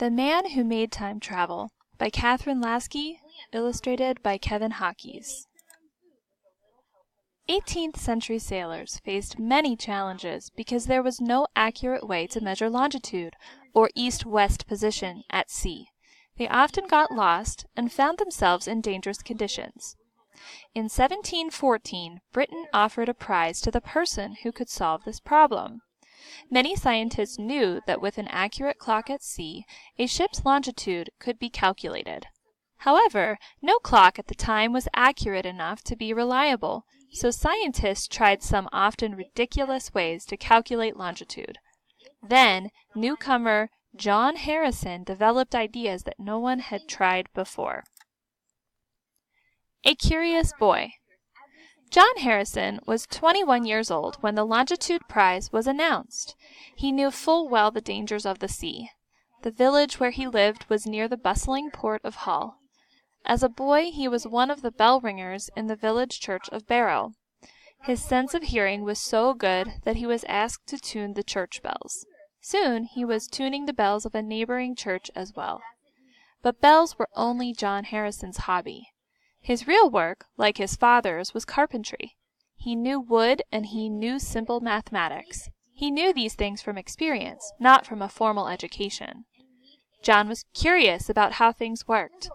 The Man Who Made Time Travel by Catherine Lasky, illustrated by Kevin Hawkes. 18th century sailors faced many challenges because there was no accurate way to measure longitude or east-west position at sea. They often got lost and found themselves in dangerous conditions. In 1714, Britain offered a prize to the person who could solve this problem. Many scientists knew that with an accurate clock at sea, a ship's longitude could be calculated. However, no clock at the time was accurate enough to be reliable, so scientists tried some often ridiculous ways to calculate longitude. Then, newcomer John Harrison developed ideas that no one had tried before. A Curious Boy. John Harrison was 21 years old when the longitude prize was announced. He knew full well the dangers of the sea. The village where he lived was near the bustling port of Hull. As a boy, he was one of the bell ringers in the village church of Barrow. His sense of hearing was so good that he was asked to tune the church bells. Soon he was tuning the bells of a neighboring church as well. But bells were only John Harrison's hobby. His real work, like his father's, was carpentry. He knew wood and he knew simple mathematics. He knew these things from experience, not from a formal education. John was curious about how things worked.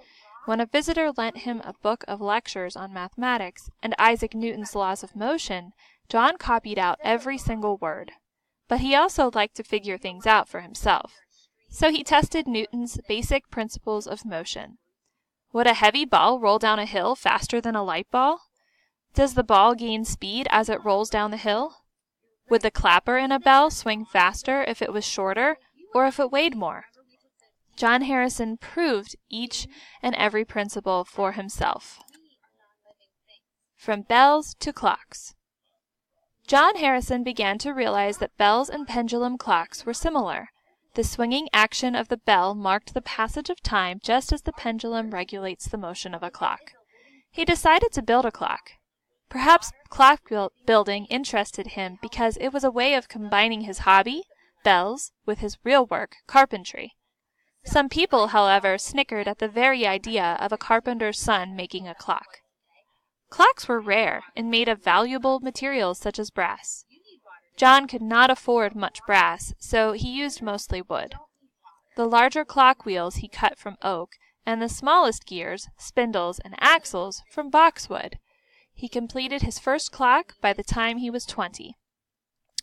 When a visitor lent him a book of lectures on mathematics and Isaac Newton's laws of motion, John copied out every single word. But he also liked to figure things out for himself. So he tested Newton's basic principles of motion. Would a heavy ball roll down a hill faster than a light ball? Does the ball gain speed as it rolls down the hill? Would the clapper in a bell swing faster if it was shorter or if it weighed more? John Harrison proved each and every principle for himself. From bells to clocks. John Harrison began to realize that bells and pendulum clocks were similar. The swinging action of the bell marked the passage of time just as the pendulum regulates the motion of a clock. He decided to build a clock. Perhaps clock building interested him because it was a way of combining his hobby, bells, with his real work, carpentry. Some people, however, snickered at the very idea of a carpenter's son making a clock. Clocks were rare and made of valuable materials such as brass. John could not afford much brass, so he used mostly wood. The larger clock wheels he cut from oak, and the smallest gears, spindles, and axles from boxwood. He completed his first clock by the time he was 20.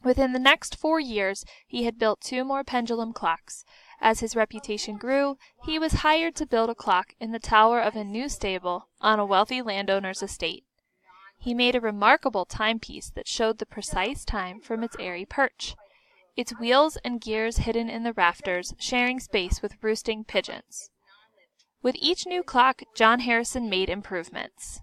Within the next 4 years, he had built 2 more pendulum clocks. As his reputation grew, he was hired to build a clock in the tower of a new stable on a wealthy landowner's estate. He made a remarkable timepiece that showed the precise time from its airy perch, its wheels and gears hidden in the rafters, sharing space with roosting pigeons. With each new clock, John Harrison made improvements.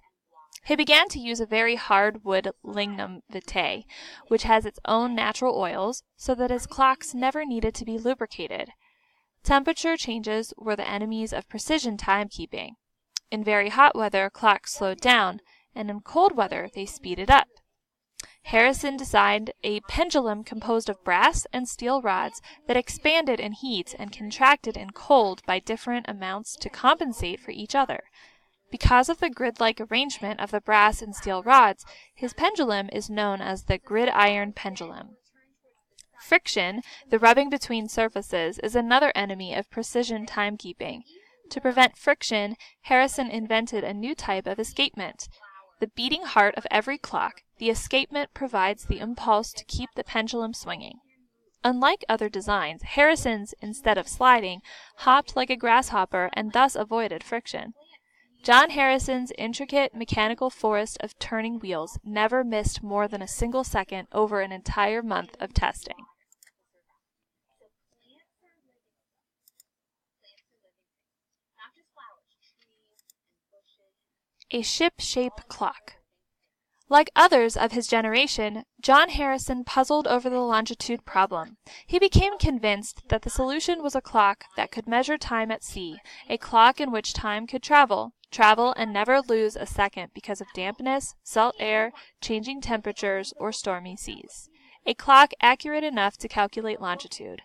He began to use a very hard wood lignum vitae, which has its own natural oils, so that his clocks never needed to be lubricated. Temperature changes were the enemies of precision timekeeping. In very hot weather, clocks slowed down, and in cold weather they speeded up. Harrison designed a pendulum composed of brass and steel rods that expanded in heat and contracted in cold by different amounts to compensate for each other. Because of the grid-like arrangement of the brass and steel rods, his pendulum is known as the gridiron pendulum. Friction, the rubbing between surfaces, is another enemy of precision timekeeping. To prevent friction, Harrison invented a new type of escapement. The beating heart of every clock, the escapement provides the impulse to keep the pendulum swinging. Unlike other designs, Harrison's, instead of sliding, hopped like a grasshopper and thus avoided friction. John Harrison's intricate mechanical forest of turning wheels never missed more than a single second over an entire month of testing. A ship-shape clock. Like others of his generation, John Harrison puzzled over the longitude problem. He became convinced that the solution was a clock that could measure time at sea, a clock in which time could travel and never lose a second because of dampness, salt air, changing temperatures, or stormy seas. A clock accurate enough to calculate longitude.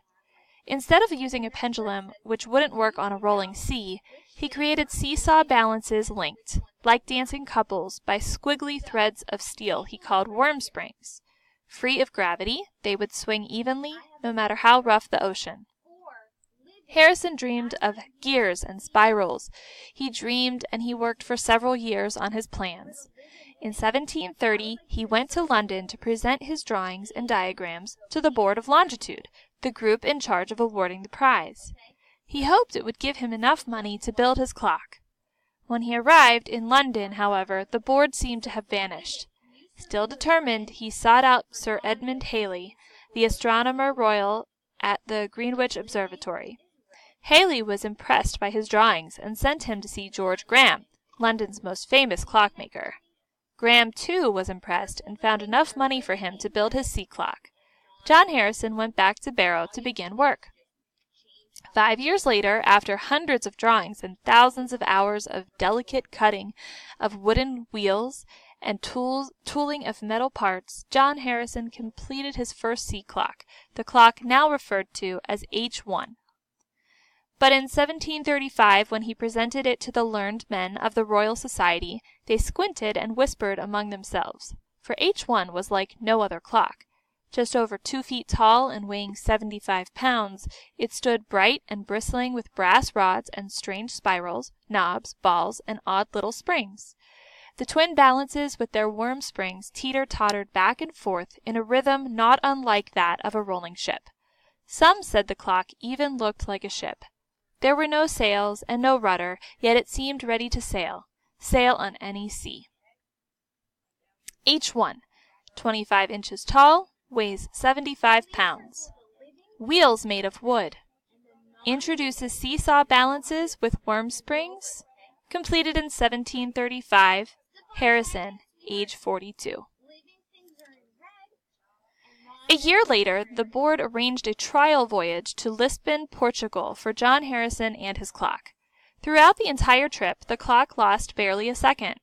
Instead of using a pendulum, which wouldn't work on a rolling sea, he created seesaw balances linked, like dancing couples, by squiggly threads of steel he called worm springs. Free of gravity, they would swing evenly, no matter how rough the ocean. Harrison dreamed of gears and spirals. He dreamed and he worked for several years on his plans. In 1730, he went to London to present his drawings and diagrams to the Board of Longitude, the group in charge of awarding the prize. He hoped it would give him enough money to build his clock. When he arrived in London, however, the board seemed to have vanished. Still determined, he sought out Sir Edmund Halley, the Astronomer Royal at the Greenwich Observatory. Halley was impressed by his drawings and sent him to see George Graham, London's most famous clockmaker. Graham, too, was impressed and found enough money for him to build his sea clock. John Harrison went back to Barrow to begin work. 5 years later, after hundreds of drawings and thousands of hours of delicate cutting of wooden wheels and tooling of metal parts, John Harrison completed his first sea clock, the clock now referred to as H1. But in 1735, when he presented it to the learned men of the Royal Society, they squinted and whispered among themselves, for H1 was like no other clock. Just over 2 feet tall and weighing 75 pounds, it stood bright and bristling with brass rods and strange spirals, knobs, balls, and odd little springs. The twin balances with their worm springs teeter-tottered back and forth in a rhythm not unlike that of a rolling ship. Some said the clock even looked like a ship. There were no sails and no rudder, yet it seemed ready to sail on any sea. H1, 25 inches tall, weighs 75 pounds. Wheels made of wood. Introduces seesaw balances with worm springs. Completed in 1735. Harrison, age 42. A year later, the board arranged a trial voyage to Lisbon, Portugal, for John Harrison and his clock. Throughout the entire trip, the clock lost barely a second.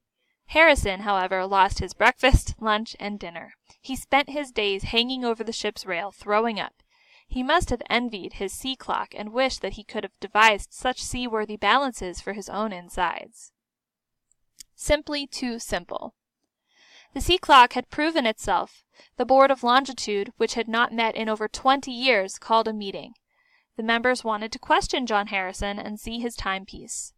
Harrison, however, lost his breakfast, lunch, and dinner. He spent his days hanging over the ship's rail, throwing up. He must have envied his sea clock and wished that he could have devised such seaworthy balances for his own insides. Simply too simple. The sea clock had proven itself. The Board of Longitude, which had not met in over 20 years, called a meeting. The members wanted to question John Harrison and see his timepiece.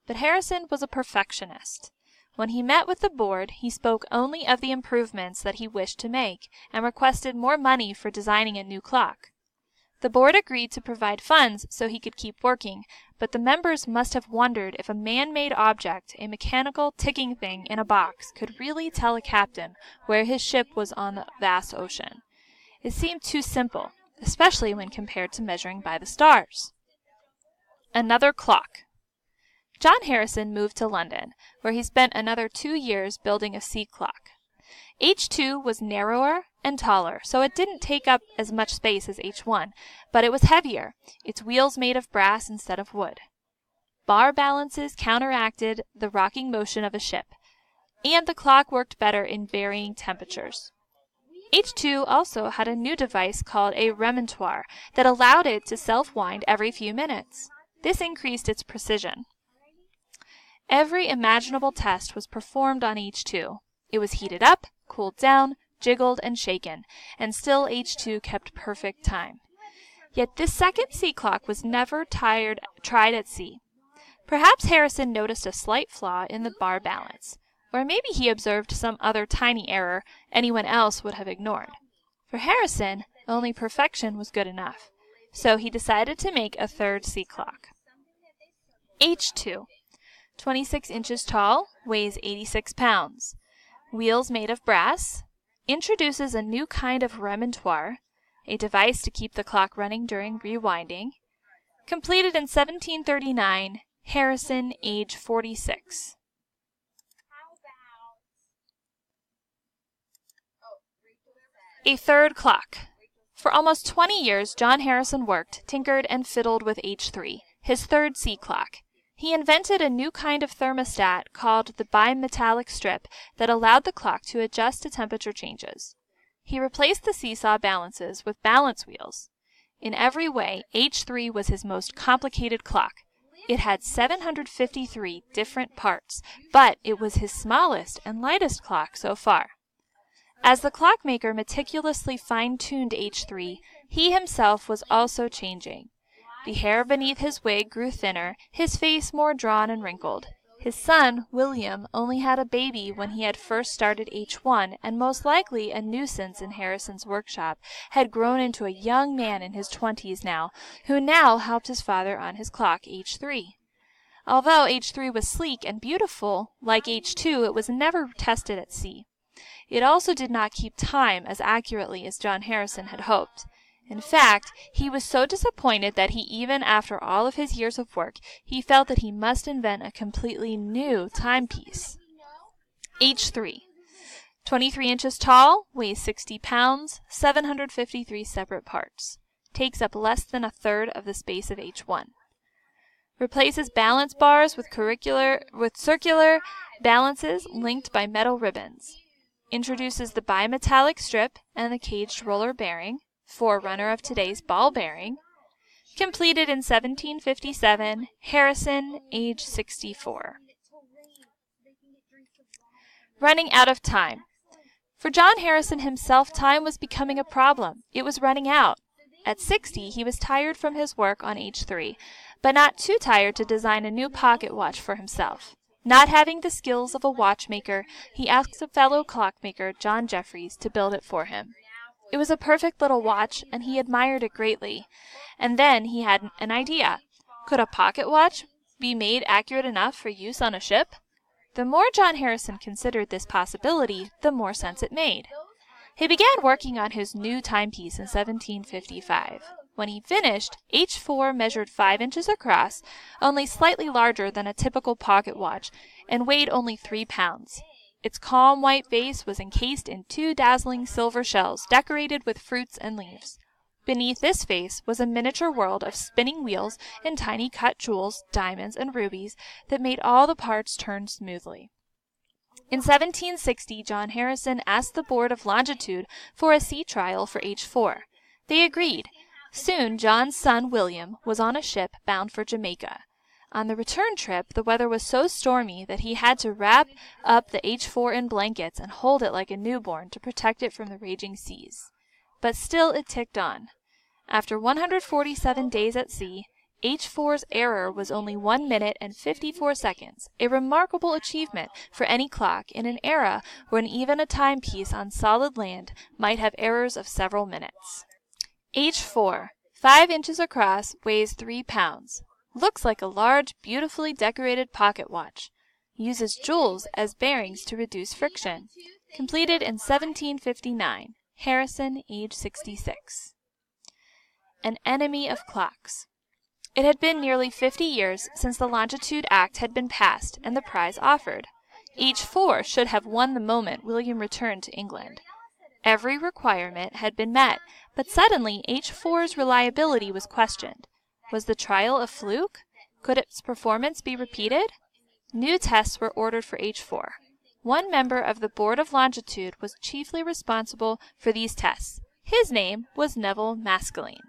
But Harrison was a perfectionist. When he met with the board, he spoke only of the improvements that he wished to make, and requested more money for designing a new clock. The board agreed to provide funds so he could keep working, but the members must have wondered if a man-made object, a mechanical ticking thing in a box, could really tell a captain where his ship was on the vast ocean. It seemed too simple, especially when compared to measuring by the stars. Another clock. John Harrison moved to London, where he spent another 2 years building a sea clock. H2 was narrower and taller, so it didn't take up as much space as H1, but it was heavier, its wheels made of brass instead of wood. Bar balances counteracted the rocking motion of a ship, and the clock worked better in varying temperatures. H2 also had a new device called a remontoire that allowed it to self-wind every few minutes. This increased its precision. Every imaginable test was performed on H2. It was heated up, cooled down, jiggled, and shaken, and still H2 kept perfect time. Yet this second sea clock was never tried at sea. Perhaps Harrison noticed a slight flaw in the bar balance, or maybe he observed some other tiny error anyone else would have ignored. For Harrison, only perfection was good enough, so he decided to make a third sea clock. H2, 26 inches tall, weighs 86 pounds. Wheels made of brass. Introduces a new kind of remontoire, a device to keep the clock running during rewinding. Completed in 1739. Harrison, age 46. A third clock. For almost 20 years, John Harrison worked, tinkered, and fiddled with H3, his third sea clock. He invented a new kind of thermostat called the bimetallic strip that allowed the clock to adjust to temperature changes. He replaced the seesaw balances with balance wheels. In every way, H3 was his most complicated clock. It had 753 different parts, but it was his smallest and lightest clock so far. As the clockmaker meticulously fine-tuned H3, he himself was also changing. The hair beneath his wig grew thinner, his face more drawn and wrinkled. His son, William, only had a baby when he had first started H1, and most likely a nuisance in Harrison's workshop, had grown into a young man in his 20s now, who now helped his father on his clock H3. Although H3 was sleek and beautiful, like H2, it was never tested at sea. It also did not keep time as accurately as John Harrison had hoped. In fact, he was so disappointed that even after all of his years of work, he felt that he must invent a completely new timepiece. H3. 23 inches tall, weighs 60 pounds, 753 separate parts. Takes up less than a third of the space of H1. Replaces balance bars with circular balances linked by metal ribbons. Introduces the bimetallic strip and the caged roller bearing, forerunner of today's ball bearing. Completed in 1757, Harrison, age 64. Running out of time. For John Harrison himself, time was becoming a problem. It was running out. At 60, he was tired from his work on H3, but not too tired to design a new pocket watch for himself. Not having the skills of a watchmaker, he asked a fellow clockmaker, John Jeffries, to build it for him. It was a perfect little watch, and he admired it greatly. And then he had an idea. Could a pocket watch be made accurate enough for use on a ship? The more John Harrison considered this possibility, the more sense it made. He began working on his new timepiece in 1755. When he finished, H4 measured 5 inches across, only slightly larger than a typical pocket watch, and weighed only 3 pounds. Its calm white base was encased in 2 dazzling silver shells decorated with fruits and leaves. Beneath this face was a miniature world of spinning wheels and tiny cut jewels, diamonds, and rubies that made all the parts turn smoothly. In 1760, John Harrison asked the Board of Longitude for a sea trial for H4. They agreed. Soon John's son William was on a ship bound for Jamaica. On the return trip, the weather was so stormy that he had to wrap up the H4 in blankets and hold it like a newborn to protect it from the raging seas. But still it ticked on. After 147 days at sea, H4's error was only 1 minute and 54 seconds, a remarkable achievement for any clock in an era when even a timepiece on solid land might have errors of several minutes. H4, 5 inches across, weighs 3 pounds. Looks like a large, beautifully decorated pocket watch. Uses jewels as bearings to reduce friction. Completed in 1759. Harrison, age 66. An enemy of clocks. It had been nearly 50 years since the Longitude Act had been passed and the prize offered. H4 should have won the moment William returned to England. Every requirement had been met, but suddenly H4's reliability was questioned. Was the trial a fluke? Could its performance be repeated? New tests were ordered for H4. One member of the Board of Longitude was chiefly responsible for these tests. His name was Neville Maskelyne.